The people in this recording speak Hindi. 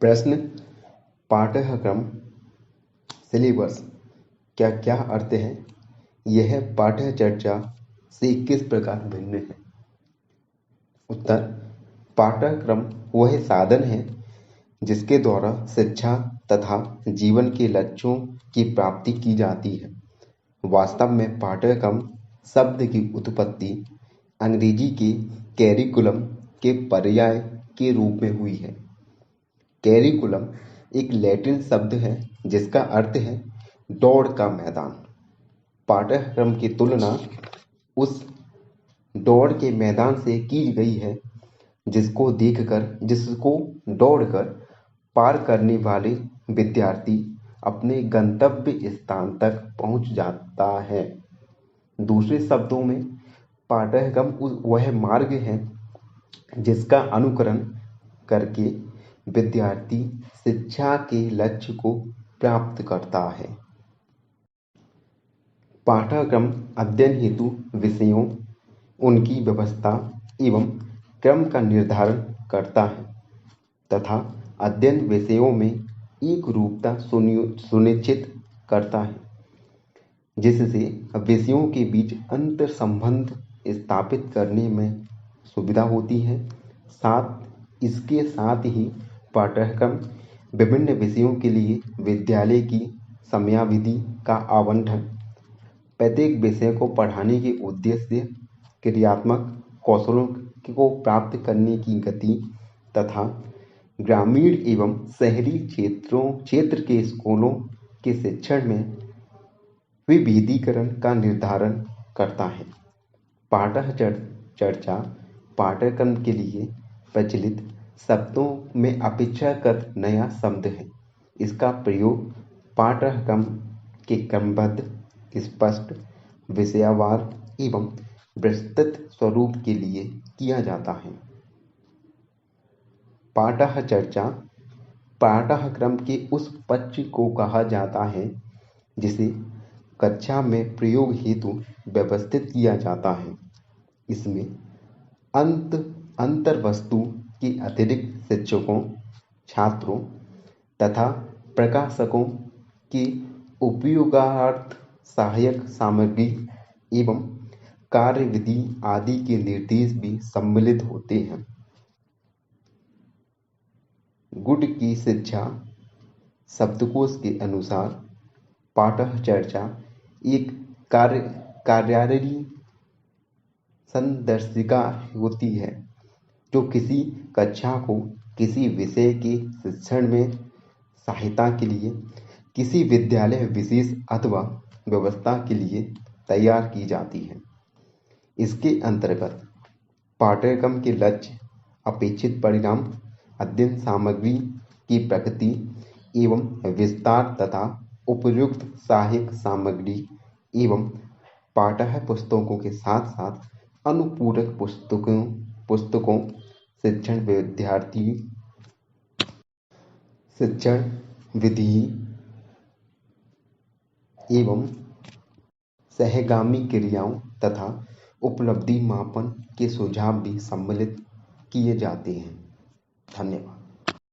प्रश्न: पाठ्यक्रम सिलेबस क्या क्या अर्थ है? यह पाठ्यचर्या से किस प्रकार भिन्न है? उत्तर: पाठ्यक्रम वह साधन है जिसके द्वारा शिक्षा तथा जीवन के लक्ष्यों की प्राप्ति की जाती है। वास्तव में पाठ्यक्रम शब्द की उत्पत्ति अंग्रेजी के कैरिकुलम के पर्याय के रूप में हुई है। कैरिकुलम एक लैटिन शब्द है जिसका अर्थ है दौड़ का मैदान। पाठ्यक्रम की तुलना उस दौड़ के मैदान से की गई है जिसको दौड़कर पार करने वाले विद्यार्थी अपने गंतव्य स्थान तक पहुंच जाता है। दूसरे शब्दों में, पाठ्यक्रम वह मार्ग है जिसका अनुकरण करके विद्यार्थी शिक्षा के लक्ष्य को प्राप्त करता है। पाठ्यक्रम अध्ययन हेतु विषयों, उनकी व्यवस्था एवं क्रम का निर्धारण करता है तथा अध्ययन विषयों में एक रूपता सुनिश्चित करता है, जिससे विषयों के बीच अंतर संबंध स्थापित करने में सुविधा होती है। इसके साथ ही पाठ्यक्रम विभिन्न विषयों के लिए विद्यालय की समयावधि का आवंटन, प्रत्येक विषय को पढ़ाने के उद्देश्य, क्रियात्मक कौशलों को प्राप्त करने की गति तथा ग्रामीण एवं शहरी क्षेत्र के स्कूलों के शिक्षण में विविधीकरण का निर्धारण करता है। पाठ्यचर्या पाठ्यक्रम के लिए प्रचलित शब्दों में अपेक्षाकृत नया शब्द है। इसका प्रयोग पाठ्यक्रम के क्रमबद्ध, स्पष्ट, विषयवार एवं विस्तृत स्वरूप के लिए किया जाता है। पाठ्यचर्या पाठ्यक्रम के उस पक्ष को कहा जाता है जिसे कक्षा में प्रयोग हेतु व्यवस्थित किया जाता है। इसमें अंतर वस्तु के अतिरिक्त शिक्षकों, छात्रों तथा प्रकाशकों की उपयोगार्थ सहायक सामग्री एवं कार्यविधि आदि के निर्देश भी सम्मिलित होते हैं। गुड की शिक्षा शब्दकोश के अनुसार पाठ्यचर्या एक कार्यालयीय संदर्शिका होती है जो किसी कक्षा को किसी विषय के शिक्षण में सहायता के लिए किसी विद्यालय विशेष अथवा व्यवस्था के लिए तैयार की जाती है। इसके अंतर्गत पाठ्यक्रम के लक्ष्य, अपेक्षित परिणाम, अध्ययन सामग्री की प्रकृति एवं विस्तार तथा उपयुक्त सहायक सामग्री एवं पाठ्य पुस्तकों के साथ साथ अनुपूरक पुस्तकों शिक्षण विधि एवं सहगामी क्रियाओं तथा उपलब्धि मापन के सुझाव भी सम्मिलित किए जाते हैं। धन्यवाद।